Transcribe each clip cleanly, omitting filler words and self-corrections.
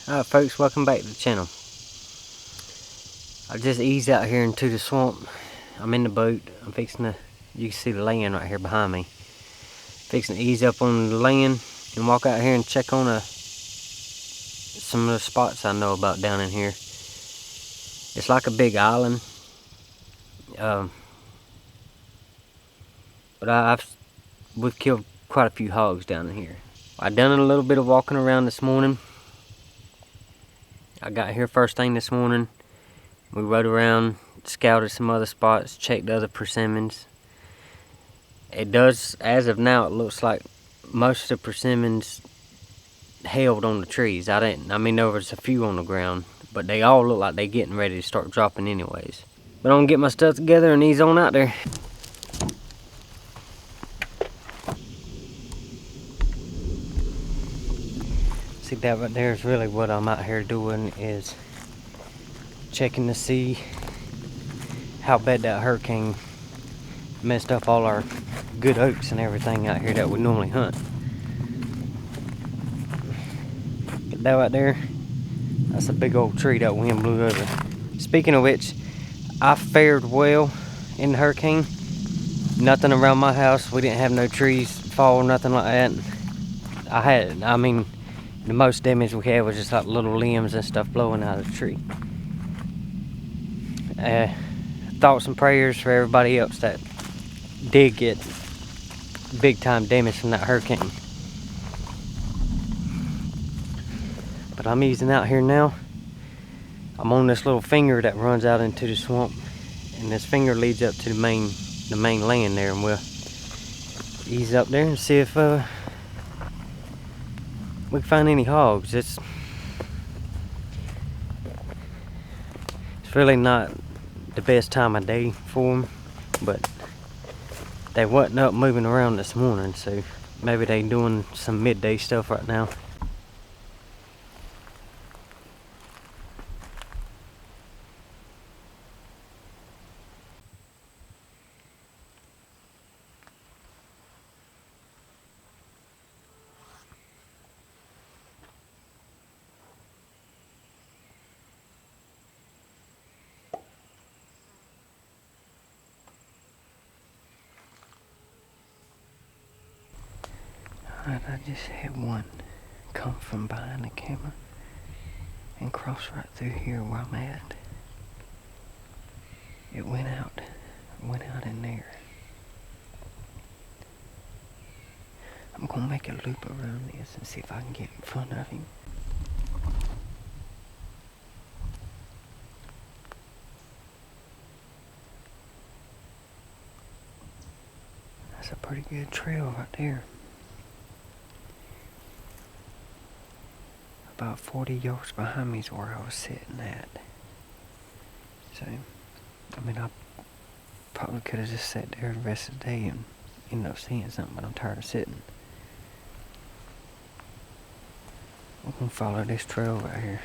Alright folks, welcome back to the channel. I just eased out here into the swamp. I'm in the boat. I'm fixing to, you can see the land right here behind me. Fixing to ease up on the land and walk out here and check on some of the spots I know about down in here. It's like a big island. But we've killed quite a few hogs down in here. I done a little bit of walking around this morning. I got here first thing this morning. We rode around, scouted some other spots, checked other persimmons. It does, as of now, it looks like most of the persimmons held on the trees. I mean, there was a few on the ground, but they all look like they getting ready to start dropping anyways. But I'm gonna get my stuff together and ease on out there. See, that right there is really what I'm out here doing, is checking to see how bad that hurricane messed up all our good oaks and everything out here that we normally hunt. Get that right there, that's a big old tree that wind blew over. Speaking of which, I fared well in the hurricane. Nothing around my house. We didn't have no trees fall, nothing like that. I mean, the most damage we had was just like little limbs and stuff blowing out of the tree. Thoughts and prayers for everybody else that did get big time damage from that hurricane. But I'm easing out here now. I'm on this little finger that runs out into the swamp, and this finger leads up to the main land there, and we'll ease up there and see if we can find any hogs. It's really not the best time of day for them, but they wasn't up moving around this morning, so maybe they doing some midday stuff right now. Alright, I just had one come from behind the camera and cross right through here where I'm at. It went out in there. I'm gonna make a loop around this and see if I can get in front of him. That's a pretty good trail right there. About 40 yards behind me is where I was sitting at. So, I mean, I probably could have just sat there the rest of the day and ended up seeing something, but I'm tired of sitting. I'm gonna follow this trail right here.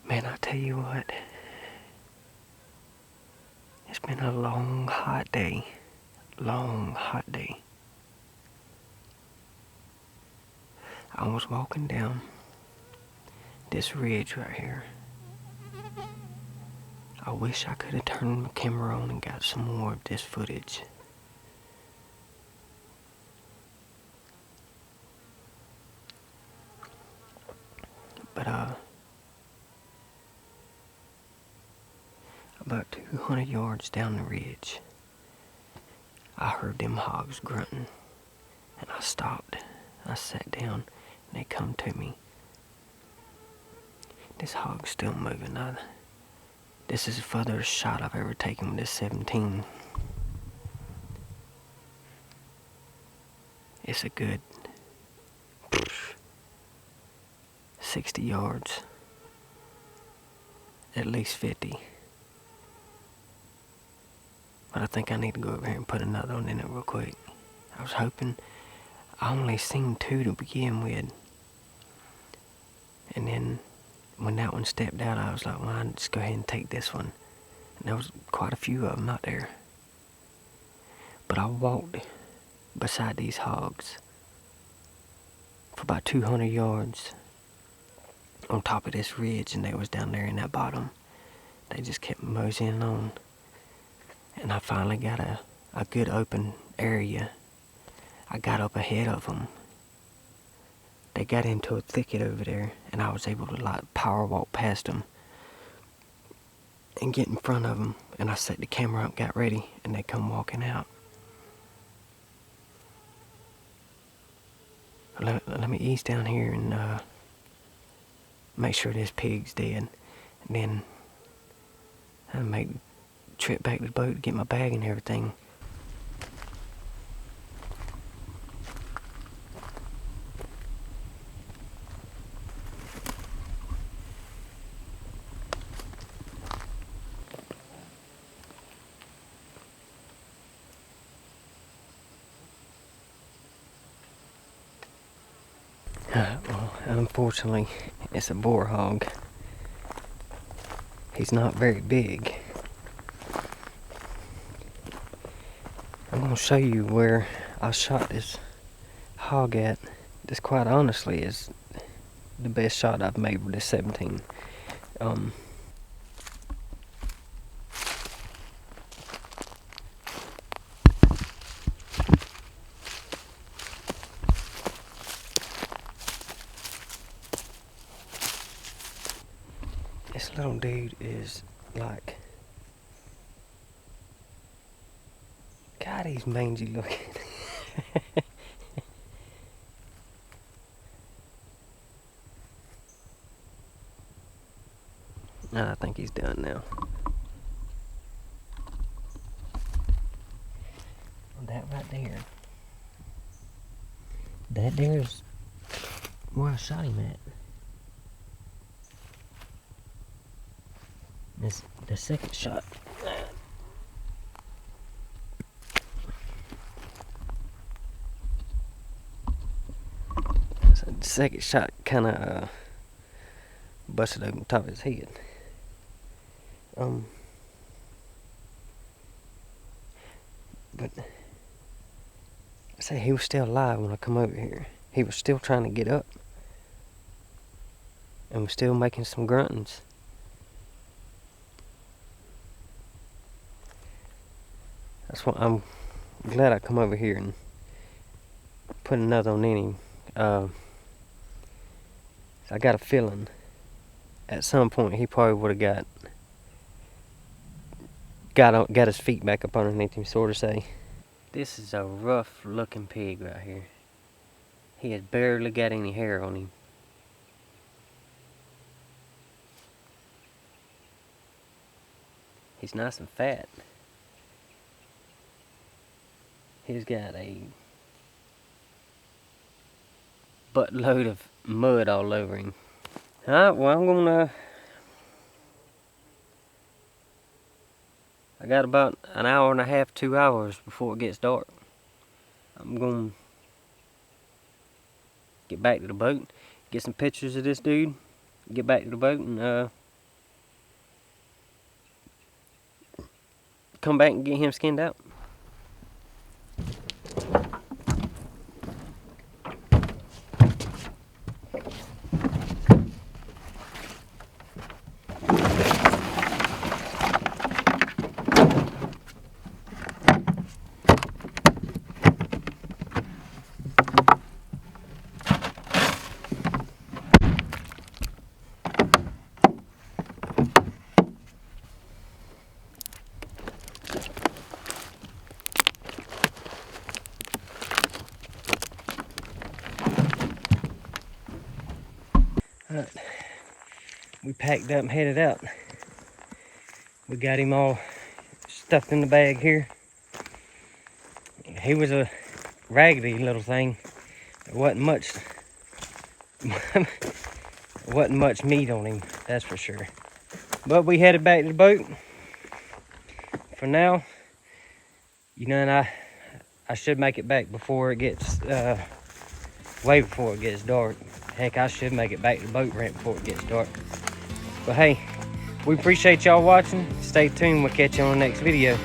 Man, I tell you what, it's been a long, hot day. Long, hot day. I was walking down this ridge right here. I wish I could have turned my camera on and got some more of this footage. But about 200 yards down the ridge, I heard them hogs grunting, and I stopped. I sat down, and they come to me. This hog's still moving. This is the furthest shot I've ever taken with this 17. It's a good 60 yards, at least 50. But I think I need to go over here and put another one in it real quick. I was hoping, I only seen 2 to begin with. And then when that one stepped out, I was like, well, I'll just go ahead and take this one. And there was quite a few of them out there. But I walked beside these hogs for about 200 yards on top of this ridge, and they was down there in that bottom. They just kept moseying on. And I finally got a good open area. I got up ahead of them. They got into a thicket over there, and I was able to like power walk past them and get in front of them. And I set the camera up, got ready, and they come walking out. Let me ease down here and make sure this pig's dead, and then I'll make the trip back to the boat to get my bag and everything. Well, unfortunately, it's a boar hog. He's not very big. I'm gonna show you where I shot this hog at. This, quite honestly, is the best shot I've made with this 17. This little dude is like, God, he's mangy looking. I think he's done now. That right there. That there's where I shot him at. This the second shot. So the second shot kind of busted open the top of his head. But I say he was still alive when I come over here. He was still trying to get up and was still making some gruntings. That's why I'm glad I come over here and put another one in him. I got a feeling at some point he probably would have got his feet back up underneath him, sort of say. This is a rough looking pig right here. He has barely got any hair on him. He's nice and fat. He's got a buttload of mud all over him. Alright, well, I'm gonna... I got about an hour and a half, 2 hours before it gets dark. I'm gonna get back to the boat, get some pictures of this dude, get back to the boat, and come back and get him skinned out. But we packed up and headed out. We got him all stuffed in the bag here. He was a raggedy little thing. There wasn't much meat on him, that's for sure. But we headed back to the boat. For now, you know, and I should make it back before it gets, way before it gets dark. Heck, I should make it back to the boat ramp before it gets dark. But hey, we appreciate y'all watching. Stay tuned, we'll catch you on the next video.